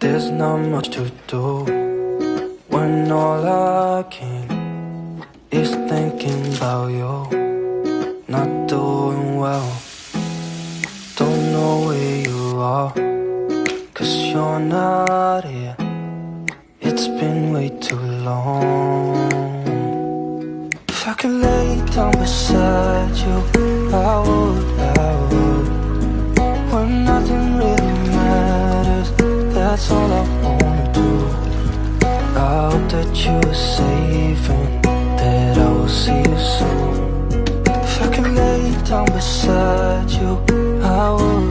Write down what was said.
there's not much to do when all I can is thinking about you. Not doing well, don't know where you are, 'cause you're not here. It's been way too long. If I could lay down beside you, I would, when nothing really matters, that's all I wanna do. I hope that you are safe and that I will see you soon. If I could lay down beside you, I would